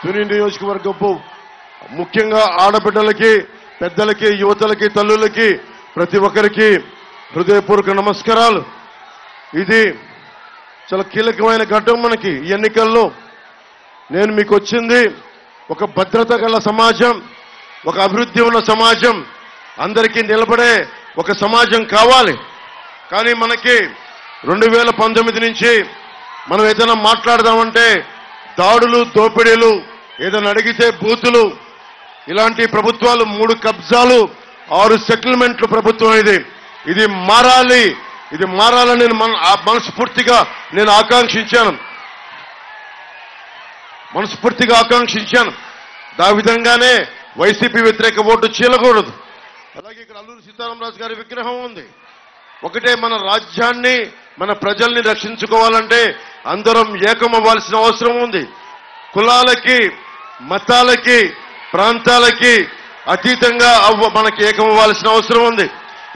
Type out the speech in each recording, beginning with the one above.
తుని నియోజకవర్గపు ముఖ్యంగా ఆడబిడ్డలకి, పెద్దలకి, యువతలకి, తల్లులకి ప్రతి ఒక్కరికి హృదయపూర్వక నమస్కారాలు. ఇది చాలా కీలకమైన ఘట్టం మనకి ఈ ఎన్నికల్లో. నేను మీకు వచ్చింది ఒక భద్రత గల సమాజం, ఒక అభివృద్ధి ఉన్న సమాజం, అందరికీ నిలబడే ఒక సమాజం కావాలి. కానీ మనకి 2019 నుంచి మనం ఏదైనా మాట్లాడదామంటే దాడులు, దోపిడీలు, ఏదైనా అడిగితే బూతులు, ఇలాంటి ప్రభుత్వాలు, 3 కబ్జాలు, 6 సెటిల్మెంట్లు ప్రభుత్వం ఇది మారాలి. ఇది మారాలని మనస్ఫూర్తిగా నేను ఆకాంక్షించాను. దా విధంగానే వైసీపీ వ్యతిరేక ఓటు చీలకూడదు. అలాగే ఇక్కడ అల్లూరి సీతారామరాజు గారి విగ్రహం ఉంది. ఒకటే, మన రాజ్యాన్ని, మన ప్రజల్ని రక్షించుకోవాలంటే అందరం ఏకమవ్వాల్సిన అవసరం ఉంది. కులాలకి, మతాలకి, ప్రాంతాలకి అతీతంగా మనకి ఏకమవ్వాల్సిన అవసరం ఉంది.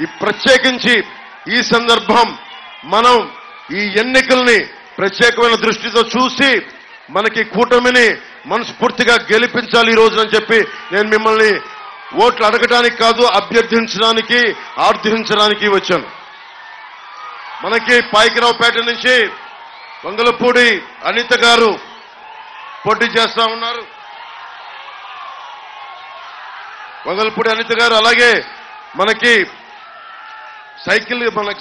ఈ ప్రత్యేకించి ఈ సందర్భం మనం ఈ ఎన్నికల్ని ప్రత్యేకమైన దృష్టితో చూసి మనకి కూటమిని మనస్ఫూర్తిగా గెలిపించాలి ఈ రోజునని చెప్పి నేను మిమ్మల్ని ఓట్లు అడగడానికి కాదు, అభ్యర్థించడానికి, ఆర్థించడానికి వచ్చాను. మనకి పాయకరావుపేట నుంచి వంగలపూడి అనిత గారు పోటీ చేస్తా ఉన్నారు. వంగలపూడి అనిత గారు, అలాగే మనకి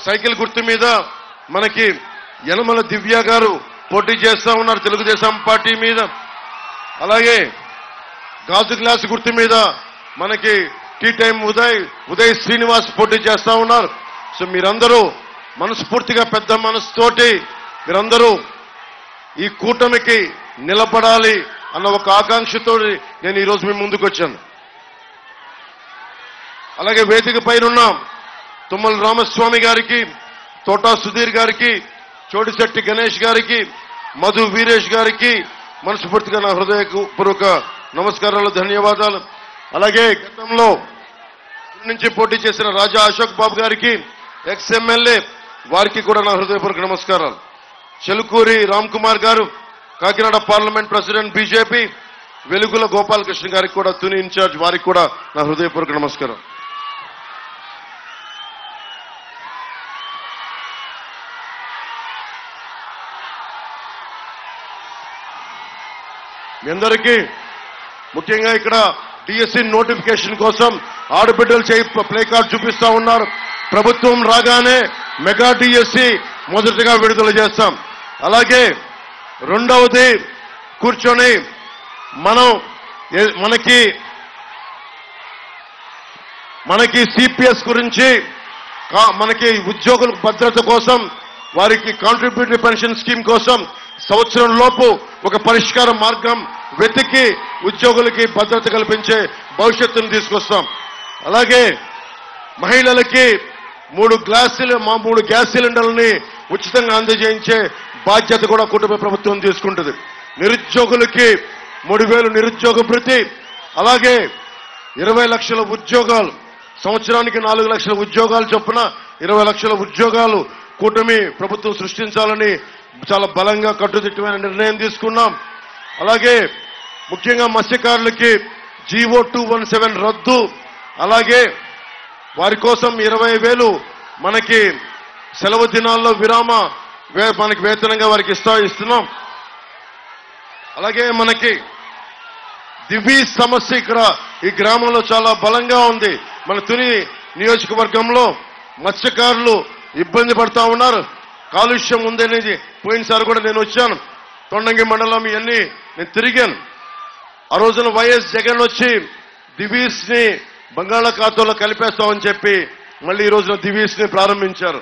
సైకిల్ గుర్తు మీద మనకి యనమల దివ్య గారు పోటీ చేస్తా ఉన్నారు తెలుగుదేశం పార్టీ మీద. అలాగే గాజు గ్లాస్ గుర్తు మీద మనకి టీ టైం ఉదయ్ శ్రీనివాస్ పోటీ చేస్తా ఉన్నారు. సో మీరందరూ మనస్ఫూర్తిగా పెద్ద మనసుతోటి మీరందరూ ఈ కూటమికి నిలబడాలి అన్న ఒక ఆకాంక్షతో నేను ఈరోజు మీ ముందుకు వచ్చాను. అలాగే వేదిక పైన తుమ్మల రామస్వామి గారికి, తోటా సుధీర్ గారికి, చోటిశెట్టి గణేష్ గారికి, మధు వీరేష్ గారికి మనస్ఫూర్తిగా నా హృదయపూర్వక నమస్కారాలు, ధన్యవాదాలు. అలాగే గతంలో నుంచి పోటీ చేసిన రాజా అశోక్ బాబు గారికి, ఎక్స్ఎమ్మెల్యే, వారికి కూడా నా హృదయపూర్వక నమస్కారాలు. చెలుకూరి రామ్ కుమార్ గారు, కాకినాడ పార్లమెంట్ ప్రెసిడెంట్ బీజేపీ, వెలుగుల గోపాలకృష్ణ గారికి కూడా, తుని ఇన్ఛార్జ్, వారికి కూడా నా హృదయపూర్వక నమస్కారం. మీ అందరికీ ముఖ్యంగా ఇక్కడ డిఎస్సి నోటిఫికేషన్ కోసం ఆడబిడ్డలు ప్లే కార్డ్ చూపిస్తా ఉన్నారు. ప్రభుత్వం రాగానే మెగా డిఎస్సి మొదటగా విడుదల చేస్తాం. అలాగే రెండవది కూర్చొని మనకి సిపిఎస్ గురించి, మనకి ఉద్యోగుల భద్రత కోసం, వారికి కాంట్రిబ్యూటరీ పెన్షన్ స్కీమ్ కోసం సంవత్సరం లోపు ఒక పరిష్కార మార్గం వెతికి ఉద్యోగులకి భద్రత కల్పించే భవిష్యత్తును తీసుకొస్తాం. అలాగే మహిళలకి 3 గ్యాస్ సిలిండర్లని ఉచితంగా అందజేయించే బాధ్యత కూడా కుటుంబ ప్రభుత్వం తీసుకుంటుంది. నిరుద్యోగులకి 3,000 నిరుద్యోగ భృతి, అలాగే 20 లక్షల ఉద్యోగాలు, సంవత్సరానికి 4 లక్షల ఉద్యోగాలు చొప్పున 20 లక్షల ఉద్యోగాలు కూటమి ప్రభుత్వం సృష్టించాలని చాలా బలంగా కట్టుదిట్టమైన నిర్ణయం తీసుకున్నాం. అలాగే ముఖ్యంగా మత్స్యకారులకి జీవో 217 రద్దు, అలాగే వారి కోసం 20,000 మనకి సెలవు దినాల్లో మనకి వేతనంగా వారికి ఇస్తున్నాం. అలాగే మనకి దివీ సమస్య ఇక్కడ ఈ గ్రామంలో చాలా బలంగా ఉంది. మన తుని నియోజకవర్గంలో మత్స్యకారులు ఇబ్బంది పడతా ఉన్నారు. కాలుష్యం ఉందనేది పోయినసారి కూడా నేను వచ్చాను. తొండంగి మండలం ఇవన్నీ నేను తిరిగాను. ఆ రోజున వైఎస్ జగన్ వచ్చి దివీస్ ని బంగాళాఖాతంలో కలిపేస్తామని చెప్పి మళ్ళీ ఈ రోజున దివీస్ ని ప్రారంభించారు.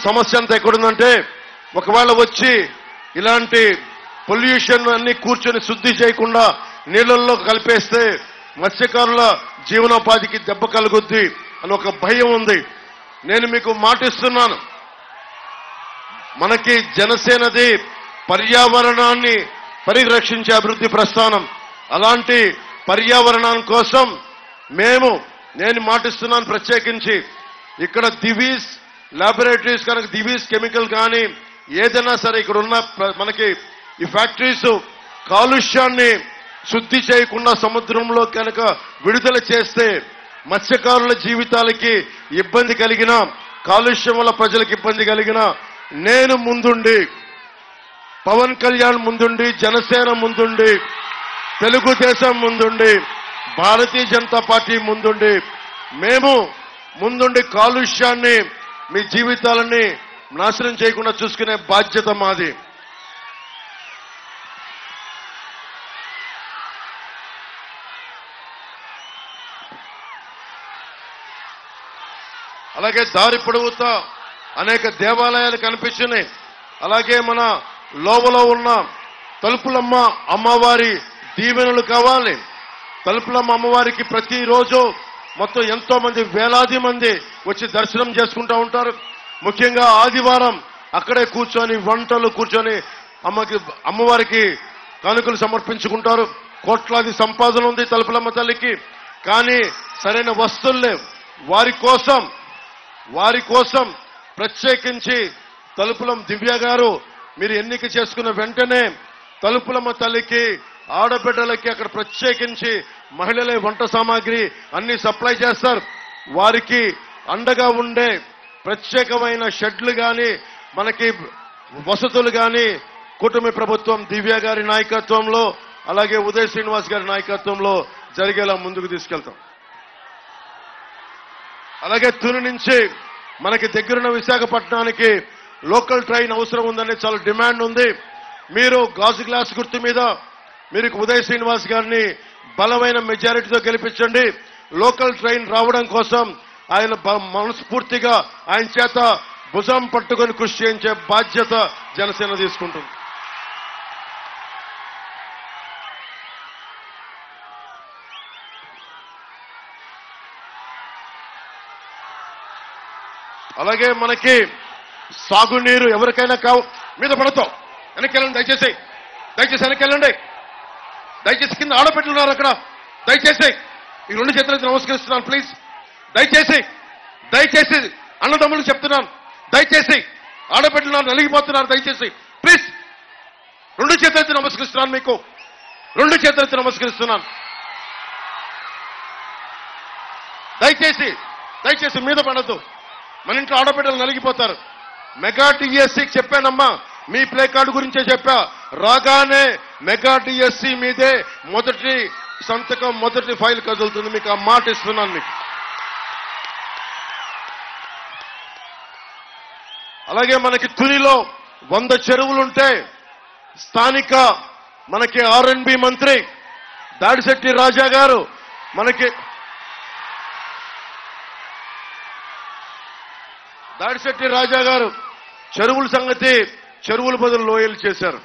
సమస్య అంతా ఎక్కడుందంటే, ఒకవేళ వచ్చి ఇలాంటి పొల్యూషన్ అన్ని కూర్చొని శుద్ధి చేయకుండా నీళ్లలో కలిపేస్తే మత్స్యకారుల జీవనోపాధికి దెబ్బ కలుగుద్ది అని ఒక భయం ఉంది. నేను మీకు మాటిస్తున్నాను, మనకి జనసేనది పర్యావరణాన్ని పరిరక్షించే అభివృద్ధి ప్రస్థానం. అలాంటి పర్యావరణం కోసం నేను మాటిస్తున్నాను, ప్రత్యేకించి ఇక్కడ దివీస్ ల్యాబొరేటరీస్ దివీస్ కెమికల్ కానీ ఏదైనా సరే ఇక్కడ ఉన్న మనకి ఈ ఫ్యాక్టరీస్ కాలుష్యాన్ని శుద్ధి చేయకుండా సముద్రంలో కనుక విడుదల చేస్తే మత్స్యకారుల జీవితాలకి ఇబ్బంది కలిగిన, కాలుష్యం వల్ల ప్రజలకు ఇబ్బంది కలిగిన నేను ముందుండి, పవన్ కళ్యాణ్ ముందుండి, జనసేన ముందుండి, తెలుగుదేశం ముందుండి, భారతీయ జనతా పార్టీ ముందుండి, మేము ముందుండి కాలుష్యాన్ని మీ జీవితాలని నాశనం చేయకుండా చూసుకునే బాధ్యత మాది. అలాగే దారి పొడవుతా అనేక దేవాలయాలు కనిపించినాయి. అలాగే మన లోవలో ఉన్న తలుపులమ్మ అమ్మవారి దీవెనలు కావాలి. తలుపులమ్మ అమ్మవారికి ప్రతిరోజు మొత్తం ఎంతో మంది, వేలాది మంది వచ్చి దర్శనం చేసుకుంటూ ఉంటారు. ముఖ్యంగా ఆదివారం అక్కడే కూర్చొని వంటలు కూర్చొని అమ్మవారికి కానుకలు సమర్పించుకుంటారు. కోట్లాది సంపాదన ఉంది తలుపులమ్మ తల్లికి. కానీ సరైన వస్తువులు లేవు. వారి కోసం ప్రత్యేకించి తలుపులం దివ్య గారు మీరు ఎన్నిక చేసుకున్న వెంటనే తలుపులమ్మ తల్లికి, ఆడబిడ్డలకి అక్కడ ప్రత్యేకించి మహిళలే వంట సామాగ్రి అన్ని సప్లై చేస్తారు. వారికి అండగా ఉండే ప్రత్యేకమైన షెడ్లు కానీ, మనకి వసతులు కానీ కూటమి ప్రభుత్వం దివ్య గారి నాయకత్వంలో, అలాగే ఉదయ్ శ్రీనివాస్ గారి నాయకత్వంలో జరిగేలా ముందుకు తీసుకెళ్తాం. అలాగే తుని నుంచి మనకి దగ్గరున్న విశాఖపట్నానికి లోకల్ ట్రైన్ అవసరం ఉందనే చాలా డిమాండ్ ఉంది. మీరు గాజు గ్లాస్ గుర్తు మీద మీరు ఉదయ్ శ్రీనివాస్ గారిని బలమైన మెజారిటీతో గెలిపించండి. లోకల్ ట్రైన్ రావడం కోసం ఆయన మనస్ఫూర్తిగా ఆయన చేత భుజం పట్టుకొని కృషి చేయించే బాధ్యత జనసేన తీసుకుంటుంది. అలాగే మనకి సాగునీరు ఎవరికైనా మీద పడతాం. వెనక్కెళ్ళండి, దయచేసి వెనక్కెళ్ళండి. దయచేసి కింద ఆడబిడ్డలున్నారు అక్కడ, దయచేసి ఈ రెండు చేతులైతే నమస్కరిస్తున్నాను. ప్లీజ్ దయచేసి అన్నదమ్ములకు చెప్తున్నాను, దయచేసి ఆడబిడ్డలున్నారు, నలిగిపోతున్నారు, దయచేసి ప్లీజ్ రెండు చేతులైతే నమస్కరిస్తున్నాను. మీకు రెండు చేతులైతే నమస్కరిస్తున్నాను. దయచేసి మీద పడద్దు. మన ఇంట్లో ఆడబిడ్డలు నలిగిపోతారు. మెగా టీఎస్సీకి చెప్పానమ్మా, మీ ప్లే కార్డు గురించే చెప్పా. రాగానే మెగా టీఎస్సీ మీదే మొదటి సంతకం, మొదటి ఫైల్ కదులుతుంది. మీకు ఆ మాట ఇస్తున్నాను. మీకు అలాగే మనకి తునిలో 100 చెరువులుంటే స్థానిక మనకి R&B మంత్రి దాడిశెట్టి రాజా గారు చెరువుల సంగతి, చెరువుల బదులు లోయలు చేశారు.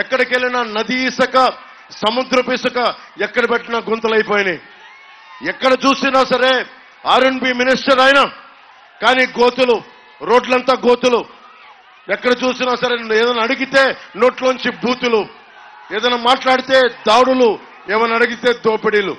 ఎక్కడికి వెళ్ళినా నది ఇసుక, సముద్రపు ఇసుక ఎక్కడ పెట్టినా గుంతలైపోయినాయి. ఎక్కడ చూసినా సరే R&B మినిస్టర్ ఆయన, కానీ గోతులు, రోడ్లంతా గోతులు. ఎక్కడ చూసినా సరే ఏదైనా అడిగితే నోట్లోంచి బూతులు, ఏదైనా మాట్లాడితే దాడులు, ఏమైనా అడిగితే దోపిడీలు.